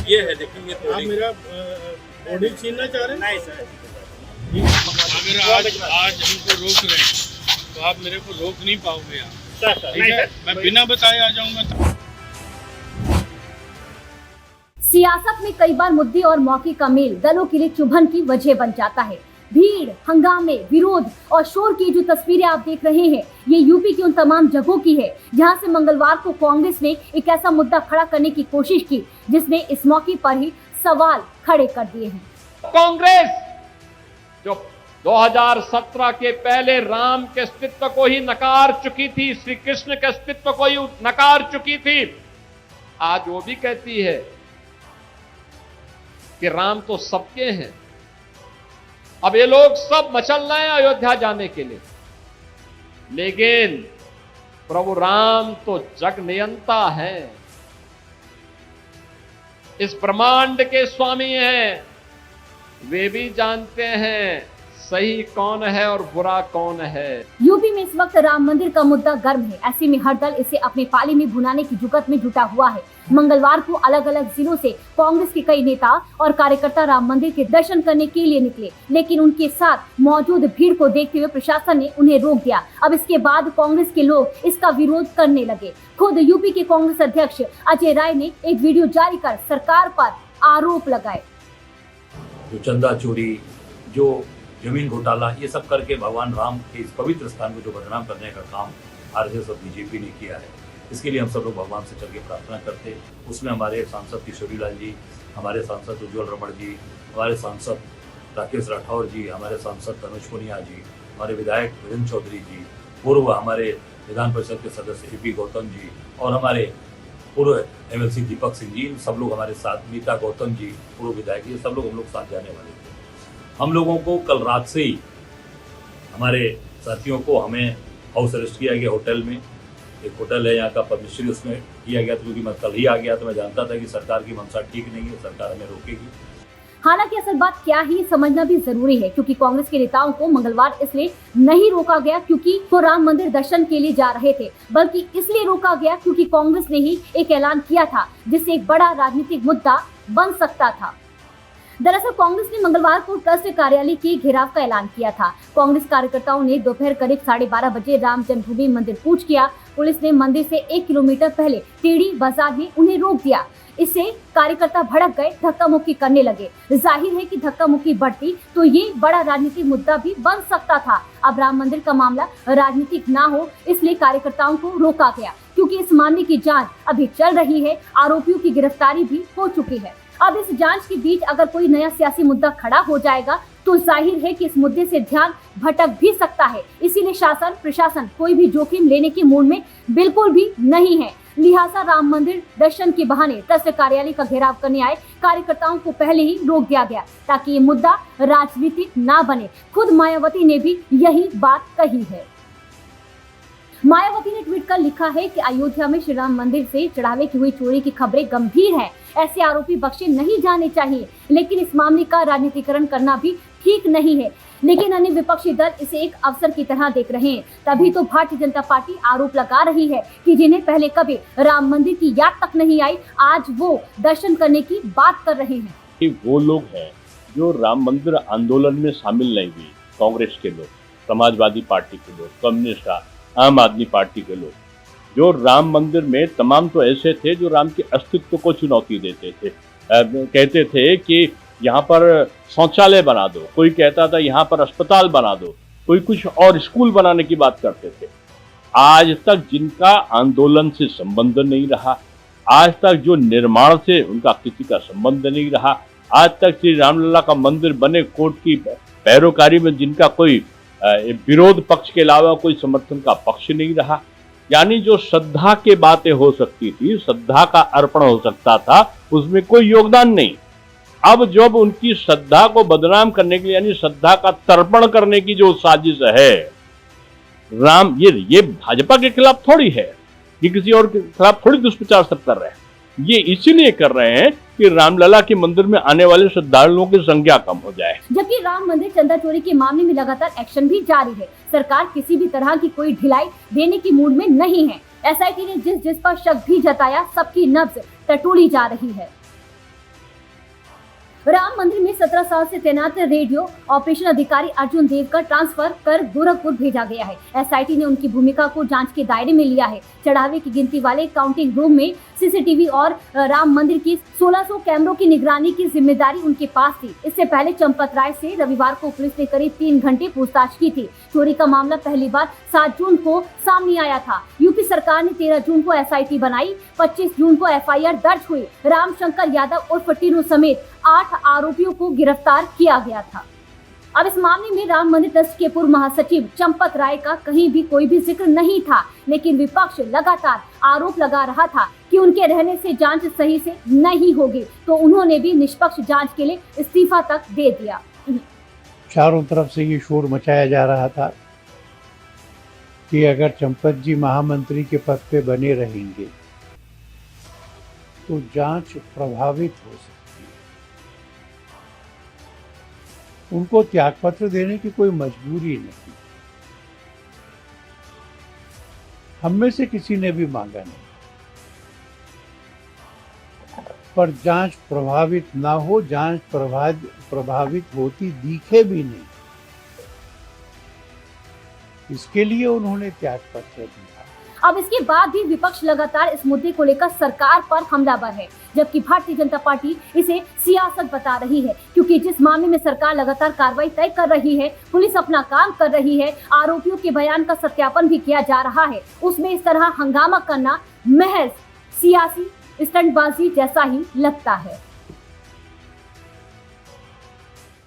ये है, देखिए ये आप मेरा बॉडी छीनना चाह रहे हैं? नहीं सर। अगर आज हमको रोक रहे हैं तो आप मेरे को रोक नहीं पाओगे यहाँ। ठीक है, मैं बिना बताए आ जाऊंगा। सियासत में कई बार मुद्दे और मौके का मेल दलों के लिए चुभन की वजह बन जाता है। भीड़, हंगामे, विरोध और शोर की जो तस्वीरें आप देख रहे हैं, ये यूपी की उन तमाम जगहों की है जहां से मंगलवार को कांग्रेस ने एक ऐसा मुद्दा खड़ा करने की कोशिश की जिसने इस मौके पर ही सवाल खड़े कर दिए हैं। कांग्रेस जो 2017 के पहले राम के अस्तित्व को ही नकार चुकी थी, श्री कृष्ण के अस्तित्व को ही नकार चुकी थी, आज वो भी कहती है कि राम तो सबके हैं। अब ये लोग सब मचल रहे हैं अयोध्या जाने के लिए, लेकिन प्रभु राम तो जग नियंता है, इस ब्रह्मांड के स्वामी हैं। वे भी जानते हैं सही कौन है और बुरा कौन है। यूपी में इस वक्त राम मंदिर का मुद्दा गर्म है। ऐसे में हर दल इसे अपने पाले में भुनाने की जुगत में जुटा हुआ है। मंगलवार को अलग अलग जिलों से कांग्रेस के कई नेता और कार्यकर्ता राम मंदिर के दर्शन करने के लिए निकले, लेकिन उनके साथ मौजूद भीड़ को देखते हुए प्रशासन ने उन्हें रोक दिया। अब इसके बाद कांग्रेस के लोग इसका विरोध करने लगे। खुद यूपी के कांग्रेस अध्यक्ष अजय राय ने एक वीडियो जारी कर सरकार पर आरोप लगाए। जो चंदा चोरी, जो जमीन घोटाला, ये सब करके भगवान राम के इस पवित्र स्थान को जो बदनाम करने का काम आरएसएस और बीजेपी ने किया है, इसके लिए हम सब लोग भगवान से चल के प्रार्थना करते हैं। उसमें हमारे सांसद किशोरी लाल जी, हमारे सांसद उज्ज्वल रमण जी, हमारे सांसद राकेश राठौर जी, हमारे सांसद तनुज पुनिया जी, हमारे विधायक वीरेंद्र चौधरी जी, पूर्व हमारे विधान परिषद के सदस्य ए.पी. गौतम जी और हमारे पूर्व एमएलसी दीपक सिंह जी, सब लोग हमारे साथ, मीता गौतम जी पूर्व विधायक, ये सब लोग हम लोग साथ जाने वाले थे। हम लोगों को कल रात से ही हमारे साथियों को हमें हाउस अरेस्ट किया गया होटल में। एक होटल है यहाँ का पद्मश्री, उसमें किया गया था, क्योंकि मैं कल ही आ गया तो मैं जानता था कि सरकार की मंशा ठीक नहीं है, सरकार हमें रोकेगी। हालांकि असल बात क्या ही समझना भी जरूरी है, क्योंकि कांग्रेस के नेताओं को मंगलवार इसलिए नहीं रोका गया क्योंकि वो राम मंदिर दर्शन के लिए जा रहे थे, बल्कि इसलिए रोका गया क्योंकि कांग्रेस ने ही एक ऐलान किया था जिससे एक बड़ा राजनीतिक मुद्दा बन सकता था। दरअसल कांग्रेस ने मंगलवार को ट्रस्ट कार्यालय के घेराव का ऐलान किया था। कांग्रेस कार्यकर्ताओं ने दोपहर करीब 12:30 बजे राम जन्मभूमि मंदिर कूच किया। पुलिस ने मंदिर से 1 किलोमीटर पहले टेढ़ी बाजार में उन्हें रोक दिया। इससे कार्यकर्ता भड़क गए, धक्का मुक्की करने लगे। जाहिर है कि धक्का मुक्की बढ़ती तो ये बड़ा राजनीतिक मुद्दा भी बन सकता था। अब राम मंदिर का मामला राजनीतिक ना हो, इसलिए कार्यकर्ताओं को रोका गया, क्योंकि इस मामले की जांच अभी चल रही है। आरोपियों की गिरफ्तारी भी हो चुकी है। अब इस जांच के बीच अगर कोई नया सियासी मुद्दा खड़ा हो जाएगा तो जाहिर है कि इस मुद्दे से ध्यान भटक भी सकता है। इसीलिए शासन प्रशासन कोई भी जोखिम लेने के मूड में बिल्कुल भी नहीं है। लिहाजा राम मंदिर दर्शन के बहाने ट्रस्ट कार्यालय का घेराव करने आए कार्यकर्ताओं को पहले ही रोक दिया गया, ताकि ये मुद्दा राजनीतिक ना बने। खुद मायावती ने भी यही बात कही है। मायावती ने ट्वीट कर लिखा है कि अयोध्या में श्री राम मंदिर से चढ़ावे की हुई चोरी की खबरें गंभीर हैं। ऐसे आरोपी बख्शे नहीं जाने चाहिए, लेकिन इस मामले का राजनीतिकरण करना भी ठीक नहीं है। लेकिन अन्य विपक्षी दल इसे एक अवसर की तरह देख रहे हैं। तभी तो भारतीय जनता पार्टी आरोप लगा रही है कि जिन्हें पहले कभी राम मंदिर की याद तक नहीं आई, आज वो दर्शन करने की बात कर रहे हैं। वो लोग हैं जो राम मंदिर आंदोलन में शामिल नहीं हुए, कांग्रेस के लोग, समाजवादी पार्टी के लोग, कम्युनिस्ट, आम आदमी पार्टी के लोग, जो राम मंदिर में तमाम तो ऐसे थे जो राम के अस्तित्व को चुनौती देते थे। कहते थे कि यहाँ पर शौचालय बना दो, कोई कहता था यहाँ पर अस्पताल बना दो, कोई कुछ और स्कूल बनाने की बात करते थे। आज तक जिनका आंदोलन से संबंध नहीं रहा, आज तक जो निर्माण से उनका किसी का संबंध नहीं रहा, आज तक श्री रामलला का मंदिर बने कोर्ट की पैरोकारी में जिनका कोई विरोध पक्ष के अलावा कोई समर्थन का पक्ष नहीं रहा, यानी जो श्रद्धा के बातें हो सकती थी, श्रद्धा का अर्पण हो सकता था, उसमें कोई योगदान नहीं। अब जब उनकी श्रद्धा को बदनाम करने के लिए, यानी श्रद्धा का तर्पण करने की जो साजिश है, राम ये भाजपा के खिलाफ थोड़ी है, ये किसी और के खिलाफ थोड़ी दुष्प्रचार सब कर रहे हैं। ये इसीलिए कर रहे हैं कि रामलला के मंदिर में आने वाले श्रद्धालुओं की संख्या कम हो जाए। जबकि राम मंदिर चंदा चोरी के मामले में लगातार एक्शन भी जारी है। सरकार किसी भी तरह की कोई ढिलाई देने की मूड में नहीं है। एसआईटी ने जिस पर शक भी जताया, सबकी नब्ज टटोली जा रही है। राम मंदिर में 17 साल से तैनात रेडियो ऑपरेशन अधिकारी अर्जुन देव का ट्रांसफर कर गोरखपुर भेजा गया है। एसआईटी ने उनकी भूमिका को जांच के दायरे में लिया है। चढ़ावे की गिनती वाले काउंटिंग रूम में सीसीटीवी और राम मंदिर की 1600 कैमरों की निगरानी की जिम्मेदारी उनके पास थी। इससे पहले चंपत राय से रविवार को पुलिस ने करीब 3 घंटे पूछताछ की थी। चोरी का मामला पहली बार 7 जून को सामने आया था। यूपी सरकार ने 13 जून को एसआईटी बनाई। 25 जून को एफआईआर दर्ज हुई। रामशंकर यादव उर्फ टीनू समेत 8 आरोपियों को गिरफ्तार किया गया था। अब इस मामले में राम मंदिर ट्रस्ट के पूर्व महासचिव चंपत राय का कहीं भी कोई भी जिक्र नहीं था, लेकिन विपक्ष लगातार आरोप लगा रहा था कि उनके रहने से जांच सही से नहीं होगी, तो उन्होंने भी निष्पक्ष जांच के लिए इस्तीफा तक दे दिया। चारों तरफ से ये शोर मचाया जा रहा था कि अगर चंपत जी महामंत्री के पद पे बने रहेंगे तो जांच प्रभावित हो सकती है। उनको त्यागपत्र देने की कोई मजबूरी नहीं, हम में से किसी ने भी मांगा नहीं, पर जांच प्रभावित ना हो, जांच प्रभावित होती दिखे भी नहीं, इसके लिए उन्होंने त्यागपत्र दिया। अब इसके बाद भी विपक्ष लगातार इस मुद्दे को लेकर सरकार पर हमलावर है, जबकि भारतीय जनता पार्टी इसे सियासत बता रही है, क्योंकि जिस मामले में सरकार लगातार कार्रवाई तय कर रही है, पुलिस अपना काम कर रही है, आरोपियों के बयान का सत्यापन भी किया जा रहा है, उसमें इस तरह हंगामा करना महज सियासी स्टंटबाजी जैसा ही लगता है।